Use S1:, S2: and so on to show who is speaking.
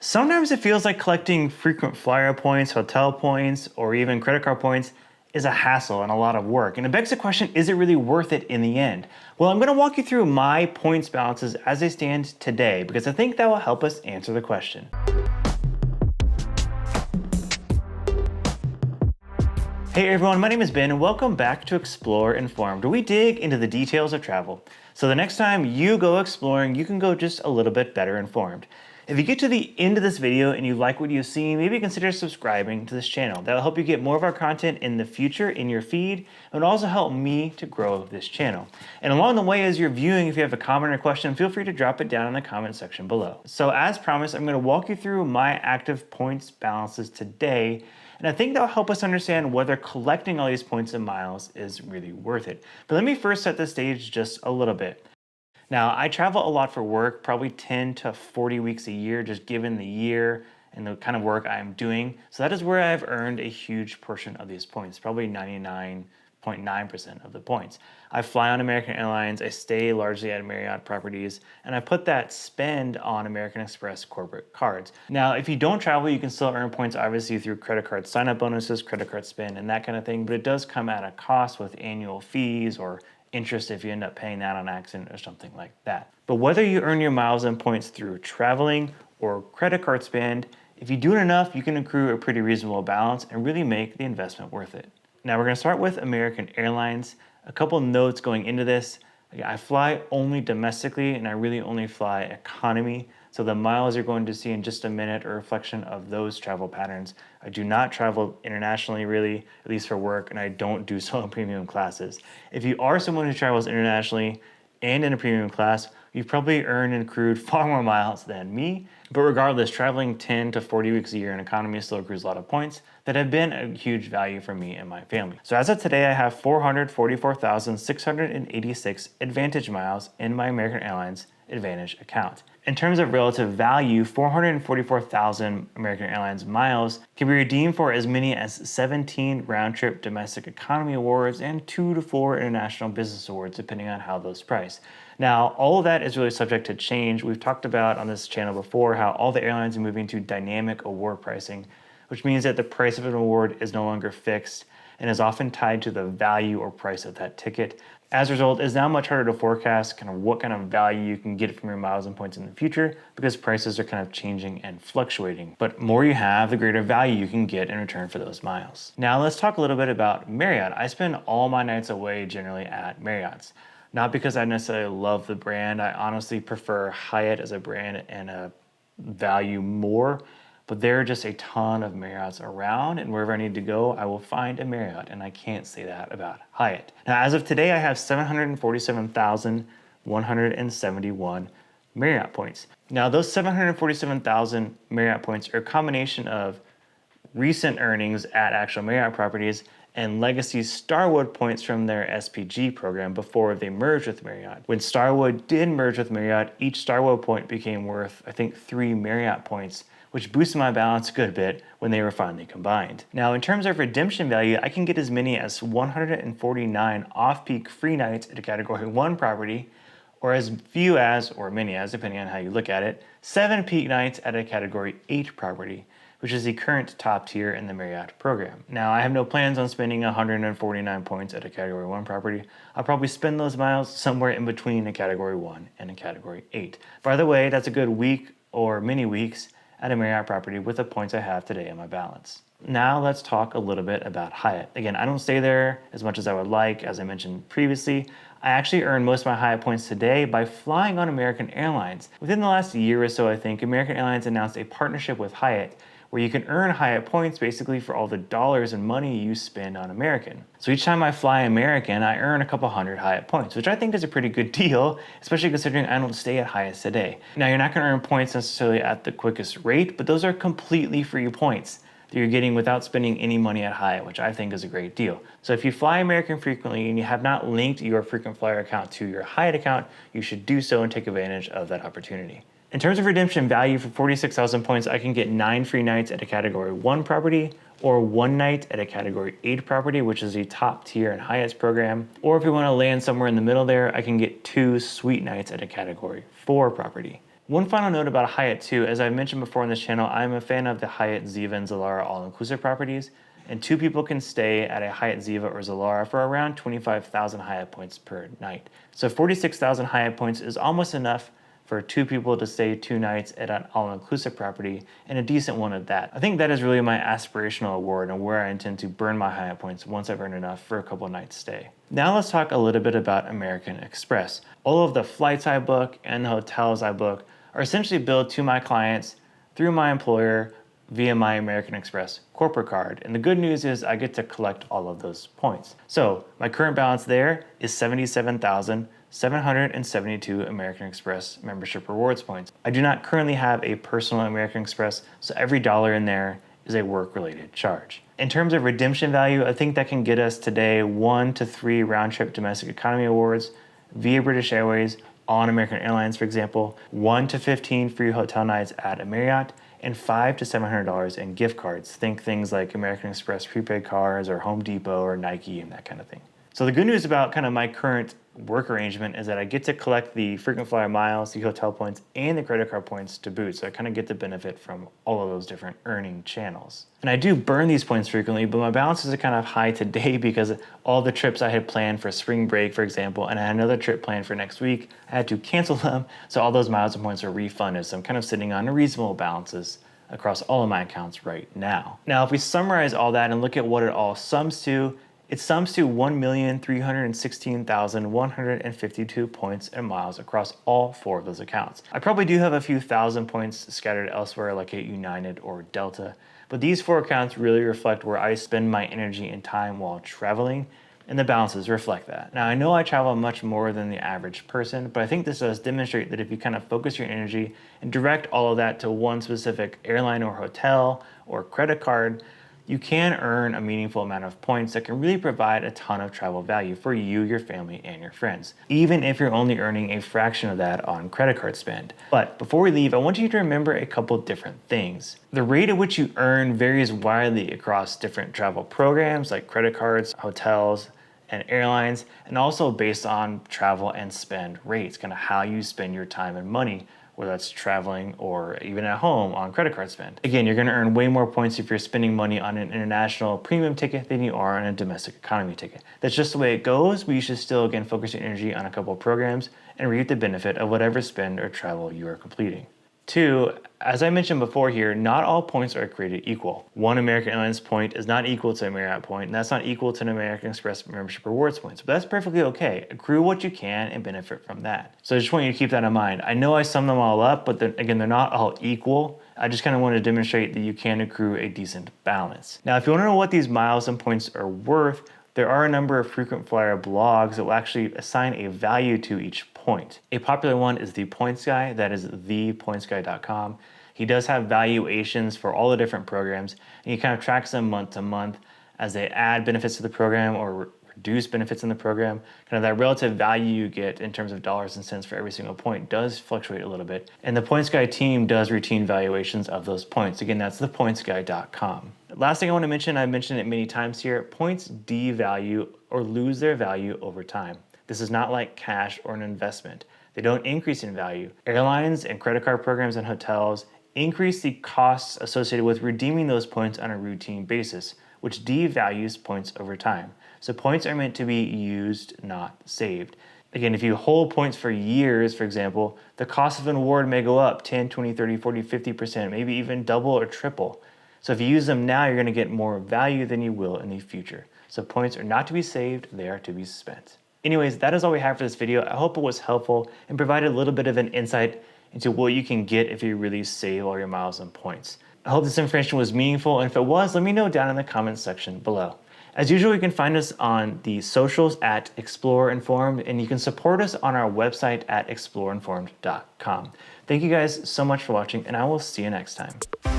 S1: Sometimes it feels like collecting frequent flyer points, hotel points, or even credit card points is a hassle and a lot of work. And it begs the question, is it really worth it in the end? Well, I'm going to walk you through my points balances as they stand today, because I think that will help us answer the question. Hey everyone, my name is Ben and welcome back to Explore Informed, where we dig into the details of travel. So the next time you go exploring, you can go just a little bit better informed. If you get to the end of this video and you like what you see, maybe consider subscribing to this channel. That'll help you get more of our content in the future in your feed, and it'll also help me to grow this channel. And along the way, as you're viewing, if you have a comment or question, feel free to drop it down in the comment section below. So as promised, I'm going to walk you through my active points balances today, and I think that'll help us understand whether collecting all these points and miles is really worth it. But let me first set the stage just a little bit. Now, I travel a lot for work, probably 10 to 40 weeks a year, just given the year and the kind of work I'm doing. So that is where I've earned a huge portion of these points, probably 99.9% of the points. I fly on American Airlines, I stay largely at Marriott properties, and I put that spend on American Express corporate cards. Now, if you don't travel, you can still earn points obviously through credit card sign-up bonuses, credit card spend, and that kind of thing, but it does come at a cost with annual fees or interest if you end up paying that on accident or something like that. But whether you earn your miles and points through traveling or credit card spend, if you do it enough, you can accrue a pretty reasonable balance and really make the investment worth it. Now we're going to start with American Airlines. A couple notes going into this. I fly only domestically and I really only fly economy. So the miles you're going to see in just a minute are a reflection of those travel patterns. I do not travel internationally really, at least for work, and I don't do so in premium classes. If you are someone who travels internationally and in a premium class, you've probably earned and accrued far more miles than me. But regardless, traveling 10 to 40 weeks a year in economy still accrues a lot of points that have been a huge value for me and my family. So as of today, I have 444,686 Advantage miles in my American Airlines Advantage account. In terms of relative value, 444,000 American Airlines miles can be redeemed for as many as 17 round-trip domestic economy awards and 2 to 4 international business awards, depending on how those price. Now, all of that is really subject to change. We've talked about on this channel before how all the airlines are moving to dynamic award pricing, which means that the price of an award is no longer fixed and is often tied to the value or price of that ticket. As a result, it's now much harder to forecast kind of what kind of value you can get from your miles and points in the future because prices are kind of changing and fluctuating. But more you have, the greater value you can get in return for those miles. Now let's talk a little bit about Marriott. I spend all my nights away generally at Marriott's. Not because I necessarily love the brand. I honestly prefer Hyatt as a brand and value more. But there are just a ton of Marriotts around, and wherever I need to go, I will find a Marriott, and I can't say that about Hyatt. Now, as of today, I have 747,171 Marriott points. Now, those 747,000 Marriott points are a combination of recent earnings at actual Marriott properties and legacy Starwood points from their SPG program before they merged with Marriott. When Starwood did merge with Marriott, each Starwood point became worth, I think, 3 Marriott points, which boosted my balance a good bit when they were finally combined. Now, in terms of redemption value, I can get as many as 149 off-peak free nights at a Category 1 property, or as few as, or many as, depending on how you look at it, 7 peak nights at a Category 8 property, which is the current top tier in the Marriott program. Now, I have no plans on spending 149 points at a Category 1 property. I'll probably spend those miles somewhere in between a Category 1 and a Category 8. By the way, that's a good week or many weeks at a Marriott property with the points I have today in my balance. Now let's talk a little bit about Hyatt. Again, I don't stay there as much as I would like, as I mentioned previously. I actually earned most of my Hyatt points today by flying on American Airlines. Within the last year or so, I think, American Airlines announced a partnership with Hyatt where you can earn Hyatt points basically for all the dollars and money you spend on American. So each time I fly American, I earn a couple hundred Hyatt points, which I think is a pretty good deal, especially considering I don't stay at Hyatt today. Now, you're not gonna earn points necessarily at the quickest rate, but those are completely free points that you're getting without spending any money at Hyatt, which I think is a great deal. So if you fly American frequently and you have not linked your frequent flyer account to your Hyatt account, you should do so and take advantage of that opportunity. In terms of redemption value, for 46,000 points, I can get 9 free nights at a Category 1 property, or 1 night at a Category 8 property, which is the top tier in Hyatt's program. Or if you want to land somewhere in the middle there, I can get 2 suite nights at a Category 4 property. One final note about Hyatt too, as I mentioned before on this channel, I'm a fan of the Hyatt Ziva and Zilara all-inclusive properties, and 2 people can stay at a Hyatt Ziva or Zilara for around 25,000 Hyatt points per night. So 46,000 Hyatt points is almost enough for 2 people to stay 2 nights at an all-inclusive property, and a decent one at that. I think that is really my aspirational award and where I intend to burn my Hyatt points once I've earned enough for a couple nights stay. Now let's talk a little bit about American Express. All of the flights I book and the hotels I book are essentially billed to my clients through my employer via my American Express corporate card. And the good news is I get to collect all of those points. So my current balance there is 77,772 American Express membership rewards points. I do not currently have a personal American Express, so every dollar in there is a work-related charge. In terms of redemption value, I think that can get us today 1 to 3 round-trip domestic economy awards via British Airways on American Airlines, for example, 1 to 15 free hotel nights at a Marriott, and $500 to $700 in gift cards. Think things like American Express prepaid cards or Home Depot or Nike and that kind of thing. So the good news about kind of my current work arrangement is that I get to collect the frequent flyer miles, the hotel points, and the credit card points to boot. So I kind of get the benefit from all of those different earning channels. And I do burn these points frequently, but my balances are kind of high today because all the trips I had planned for spring break, for example, and I had another trip planned for next week, I had to cancel them. So all those miles and points are refunded. So I'm kind of sitting on reasonable balances across all of my accounts right now. Now, if we summarize all that and look at what it all sums to, it sums to 1,316,152 points and miles across all 4 of those accounts. I probably do have a few thousand points scattered elsewhere like at United or Delta, but these 4 accounts really reflect where I spend my energy and time while traveling, and the balances reflect that. Now, I know I travel much more than the average person, but I think this does demonstrate that if you kind of focus your energy and direct all of that to one specific airline or hotel or credit card, you can earn a meaningful amount of points that can really provide a ton of travel value for you, your family, and your friends, even if you're only earning a fraction of that on credit card spend. But before we leave, I want you to remember a couple different things. The rate at which you earn varies widely across different travel programs like credit cards, hotels, and airlines, and also based on travel and spend rates, kind of how you spend your time and money, whether that's traveling or even at home on credit card spend. Again, you're gonna earn way more points if you're spending money on an international premium ticket than you are on a domestic economy ticket. That's just the way it goes, but you should still, again, focus your energy on a couple of programs and reap the benefit of whatever spend or travel you are completing. 2, as I mentioned before here, not all points are created equal. One American Airlines point is not equal to a Marriott point, and that's not equal to an American Express membership rewards points, but that's perfectly okay. Accrue what you can and benefit from that. So I just want you to keep that in mind. I know I sum them all up, but again, they're not all equal. I just kind of want to demonstrate that you can accrue a decent balance. Now, if you want to know what these miles and points are worth, there are a number of frequent flyer blogs that will actually assign a value to each point. A popular one is The Points Guy, that is thepointsguy.com. He does have valuations for all the different programs, and he kind of tracks them month to month as they add benefits to the program or reduce benefits in the program. Kind of that relative value you get in terms of dollars and cents for every single point does fluctuate a little bit. And the Points Guy team does routine valuations of those points. Again, that's thepointsguy.com. Last thing I want to mention, I've mentioned it many times here, points devalue or lose their value over time. This is not like cash or an investment. They don't increase in value. Airlines and credit card programs and hotels increase the costs associated with redeeming those points on a routine basis, which devalues points over time. So points are meant to be used, not saved. Again, if you hold points for years, for example, the cost of an award may go up 10, 20, 30, 40, 50%, maybe even double or triple. So if you use them now, you're gonna get more value than you will in the future. So points are not to be saved, they are to be spent. Anyways, that is all we have for this video. I hope it was helpful and provided a little bit of an insight into what you can get if you really save all your miles and points. I hope this information was meaningful, and if it was, let me know down in the comments section below. As usual, you can find us on the socials at ExploreInformed, and you can support us on our website at ExploreInformed.com. Thank you guys so much for watching, and I will see you next time.